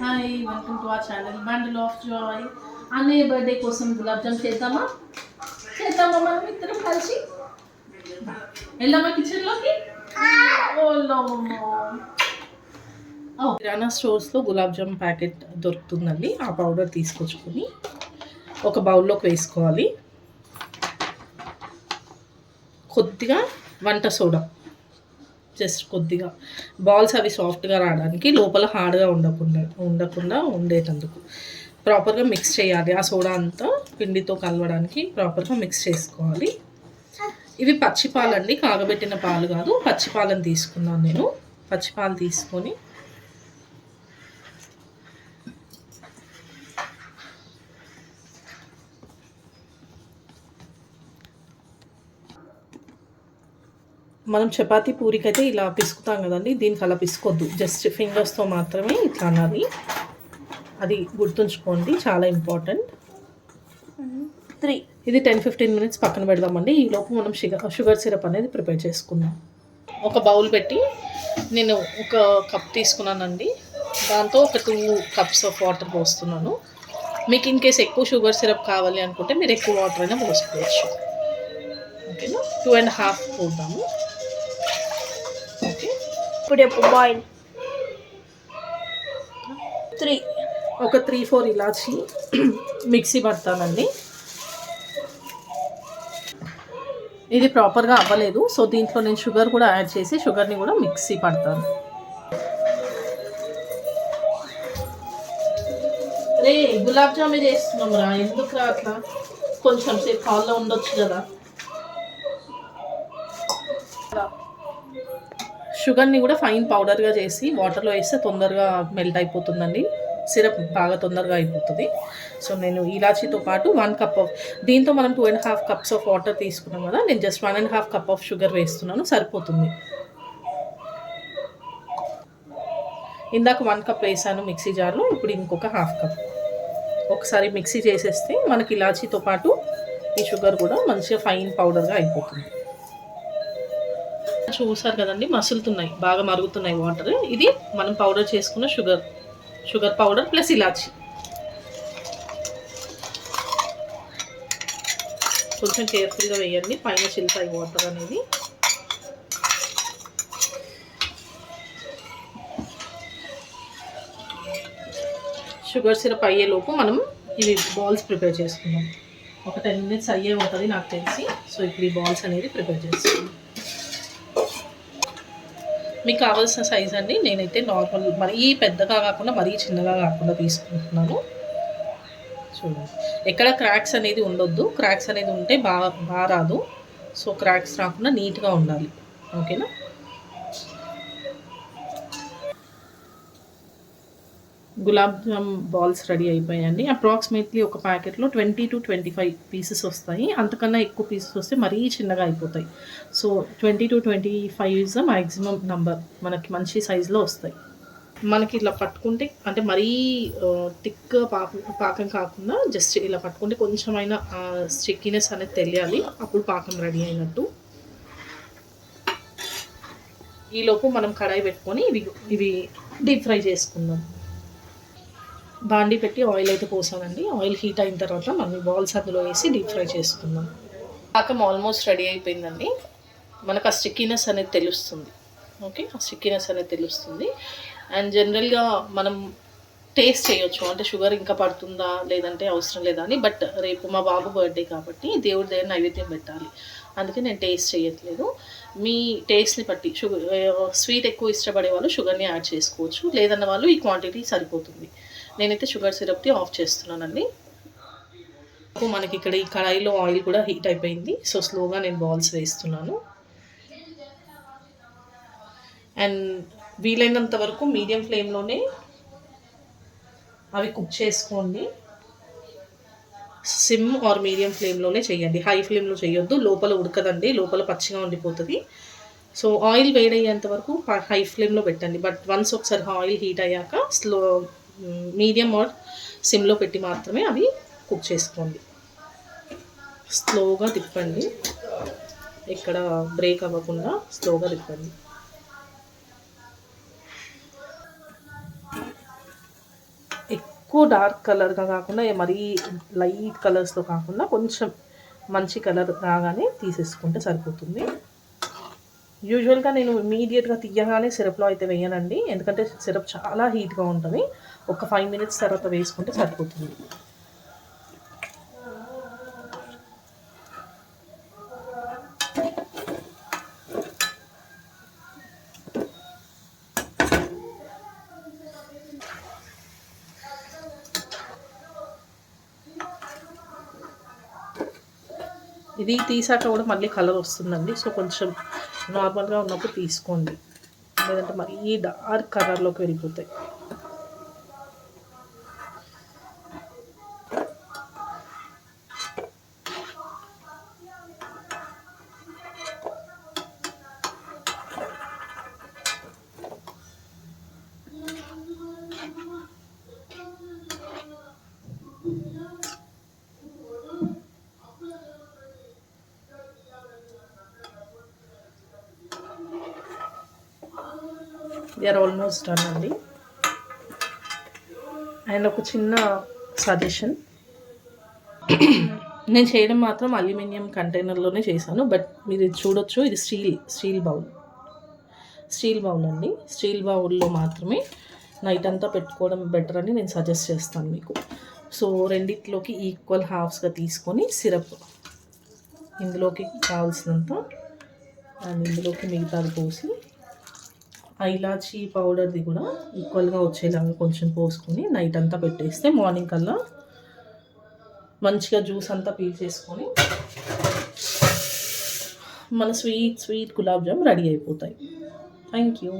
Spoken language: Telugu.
Hi welcome to our channel bundle of Joy. అన్నయ్య బర్త్డే కోసం గులాబ్ జామ్ చేద్దామా మనం ఇద్దరం కలిసి వెళ్దామా కిచెన్లోకి. కిరాణా స్టోర్స్లో గులాబ్ జామ్ ప్యాకెట్ దొరుకుతుందండి. ఆ పౌడర్ తీసుకొచ్చుకొని ఒక బౌల్లోకి వేసుకోవాలి. కొద్దిగా వంట సోడా, జస్ట్ కొద్దిగా బాల్స్ అవి సాఫ్ట్గా రావడానికి, లోపల హార్డ్గా ఉండకుండా ఉండేటందుకు ప్రాపర్గా మిక్స్ చేయాలి. ఆ సోడా అంతా పిండితో కలవడానికి ప్రాపర్గా మిక్స్ చేసుకోవాలి. ఇవి పచ్చిపాలండి, కాగబెట్టిన పాలు కాదు, పచ్చిపాలను తీసుకున్నాను నేను. పచ్చిపాలు తీసుకొని మనం చపాతీ పూరికైతే ఇలా పిసుకుతాం కదండి, దీనికి అలా పిసుకోవద్దు. జస్ట్ ఫింగర్స్తో మాత్రమే ఇట్లా అనాలి. అది గుర్తుంచుకోండి, చాలా ఇంపార్టెంట్. ఇది 10-15 మినిట్స్ పక్కన పెడదామండి. ఈలోపు మనం షుగర్ సిరప్ అనేది ప్రిపేర్ చేసుకుందాం. ఒక బౌల్ పెట్టి నేను ఒక కప్ తీసుకున్నానండి. దాంతో ఒక 2 కప్స్ ఆఫ్ వాటర్ పోస్తున్నాను. మీకు ఇన్ కేస్ ఎక్కువ షుగర్ సిరప్ కావాలి అనుకుంటే మీరు ఎక్కువ వాటర్ అయినా పోసుకోవచ్చు. ఓకేనా, 2.5 పోద్దాము. ఇప్పుడు బాయిల్ 3-4 ఇలాచి మిక్సీ పడతానండి. ఇది ప్రాపర్గా అవ్వలేదు, సో దీంట్లో నేను షుగర్ కూడా యాడ్ చేసి షుగర్ని కూడా మిక్సీ పడతాను. రే గులాబ్ జామే చేస్తున్నాం రా, ఎందుకు రా అట్లా? కొంచెం సేపు హాల్లో ఉండొచ్చు కదా. షుగర్ని కూడా ఫైన్ పౌడర్గా చేసి వాటర్లో వేస్తే తొందరగా మెల్ట్ అయిపోతుందండి. సిరప్ బాగా తొందరగా అయిపోతుంది. సో నేను ఇలాచీతో పాటు 1 కప్ ఆఫ్, దీంతో మనం 2.5 కప్స్ ఆఫ్ వాటర్ తీసుకున్నాం కదా, నేను జస్ట్ 1.5 కప్ ఆఫ్ షుగర్ వేస్తున్నాను, సరిపోతుంది. ఇందాక 1 కప్ వేసాను మిక్సీ జార్లో, ఇప్పుడు ఇంకొక 1/2 కప్. ఒకసారి మిక్సీ చేసేస్తే మనకి ఇలాచీతో పాటు ఈ షుగర్ కూడా మంచిగా ఫైన్ పౌడర్గా అయిపోతుంది. చూసారు కదండి, మసులుతున్నాయి, బాగా మరుగుతున్నాయి వాటర్. ఇది మనం పౌడర్ చేసుకున్న షుగర్ పౌడర్ ప్లస్ ఇలాచి. కొంచెం కేర్ఫుల్గా వేయండి, పైన చిల్లుతాయి వాటర్ అనేది. షుగర్ సిరప్ అయ్యేలోపు మనం ఇవి బాల్స్ ప్రిపేర్ చేసుకుందాం. ఒక 10 మినిట్స్ అయ్యే ఉంటుంది నాకు తెలిసి. సో ఇప్పుడు ఈ బాల్స్ అనేది ప్రిపేర్ చేసుకుందాం. మీకు కావాల్సిన సైజ్ అండి, నేనైతే నార్మల్, మరీ పెద్దగా కాకుండా మరీ చిన్నగా కాకుండా తీసుకుంటున్నాను. చూడండి, ఎక్కడ క్రాక్స్ అనేది ఉండొద్దు. క్రాక్స్ అనేది ఉంటే బాగా రాదు. సో క్రాక్స్ రాకుండా నీట్గా ఉండాలి. ఓకేనా. గులాబ్ జామ్ బాల్స్ రెడీ అయిపోయాయండి. అప్రాక్సిమేట్లీ ఒక ప్యాకెట్లో 20 to 25 పీసెస్ వస్తాయి. అంతకన్నా ఎక్కువ పీసెస్ వస్తే మరీ చిన్నగా అయిపోతాయి. So 20 to 25 is the maximum number, మనకి మంచి సైజులో వస్తాయి. మనకి ఇలా పట్టుకుంటే, అంటే మరీ థిక్ పాకం కాకుండా జస్ట్ ఇలా పట్టుకుంటే కొంచెమైనా స్టిక్కీనెస్ అనేది తెలియాలి, అప్పుడు పాకం రెడీ అయినట్టు. ఈలోపు మనం కడాయి పెట్టుకొని ఇవి డీప్ ఫ్రై చేసుకుందాం. బాండి పెట్టి ఆయిల్ అయితే పోసానండి. ఆయిల్ హీట్ అయిన తర్వాత మనం బాల్స్ అందులో వేసి డీప్ ఫ్రై చేసుకుందాం. పాకం ఆల్మోస్ట్ రెడీ అయిపోయిందండి. మనకు ఆ స్టిక్కీనెస్ అనేది తెలుస్తుంది. ఓకే, ఆ స్టిక్కీనెస్ అనేది తెలుస్తుంది. అండ్ జనరల్గా మనం టేస్ట్ చేయొచ్చు, అంటే షుగర్ ఇంకా పడుతుందా లేదంటే అవసరం లేదా అని. బట్ రేపు మా బాబు బర్త్డే కాబట్టి దేవుడి దగ్గర నైవేద్యం పెట్టాలి, అందుకే నేను టేస్ట్ చేయట్లేదు. మీ టేస్ట్ని బట్టి స్వీట్ ఎక్కువ ఇష్టపడే వాళ్ళు షుగర్ని యాడ్ చేసుకోవచ్చు, లేదన్న వాళ్ళు ఈ క్వాంటిటీ సరిపోతుంది. నేనైతే షుగర్ సిరప్ని ఆఫ్ చేస్తున్నానండి. మనకి ఇక్కడ ఈ కడాయిలో ఆయిల్ కూడా హీట్ అయిపోయింది. సో స్లోగా నేను బాల్స్ వేస్తున్నాను. అండ్ వీలైనంత వరకు మీడియం ఫ్లేమ్లోనే అవి కుక్ చేసుకోండి. సిమ్ ఆర్ మీడియం ఫ్లేమ్లోనే చేయండి, హై ఫ్లేమ్లో చేయొద్దు. లోపల ఉడకదండి, లోపల పచ్చిగా ఉండిపోతుంది. సో ఆయిల్ వేడయ్యేంత వరకు హై ఫ్లేమ్లో పెట్టండి. బట్ వన్స్ ఒకసారి ఆయిల్ హీట్ అయ్యాక మీడియం ఆర్ సిమ్లో పెట్టి మాత్రమే అవి కుక్ చేసుకోండి. స్లోగా తిప్పండి, ఎక్కడ బ్రేక్ అవ్వకుండా స్లోగా తిప్పండి. ఎక్కువ డార్క్ కలర్గా కాకుండా మరీ లైట్ కలర్స్తో కాకుండా కొంచెం మంచి కలర్ రాగానే తీసేసుకుంటే సరిపోతుంది. యూజువల్గా నేను ఇమీడియట్గా తీయగానే సిరప్లో అయితే వేయనండి, ఎందుకంటే సిరప్ చాలా హీట్గా ఉంటుంది. ఒక 5 మినిట్స్ తర్వాత వేసుకుంటే సరిపోతుంది. ఇది తీసాక కూడా మళ్ళీ కలర్ వస్తుందండి. సో కొంచెం నార్మల్గా ఉన్నప్పుడు తీసుకోండి, లేదంటే మరీ డార్క్ కలర్లోకి వెళ్ళిపోతాయి. వీఆర్ ఆల్మోస్ట్ డన్ అండి. అండ్ ఒక చిన్న సజెషన్, నేను చేయడం మాత్రం అల్యూమినియం కంటైనర్లోనే చేశాను, బట్ మీరు ఇది చూడొచ్చు, ఇది స్టీల్ బౌల్ అండి. స్టీల్ బౌల్లో మాత్రమే నైట్ అంతా పెట్టుకోవడం బెటర్ అని నేను సజెస్ట్ చేస్తాను మీకు. సో రెండిట్లోకి ఈక్వల్ హాఫ్స్గా తీసుకొని సిరప్ ఇందులోకి కావాల్సినంత అండ్ ఇందులోకి మిగతాది పోసి, ఇలాచీ పౌడర్ది కూడా ఈక్వల్గా వచ్చేలాగా కొంచెం పోసుకొని నైట్ అంతా పెట్టేస్తే మార్నింగ్ కల్లా మంచిగా జ్యూస్ అంతా పీల్ చేసుకొని మన స్వీట్ గులాబ్ జామ్ రెడీ అయిపోతాయి. Thank you.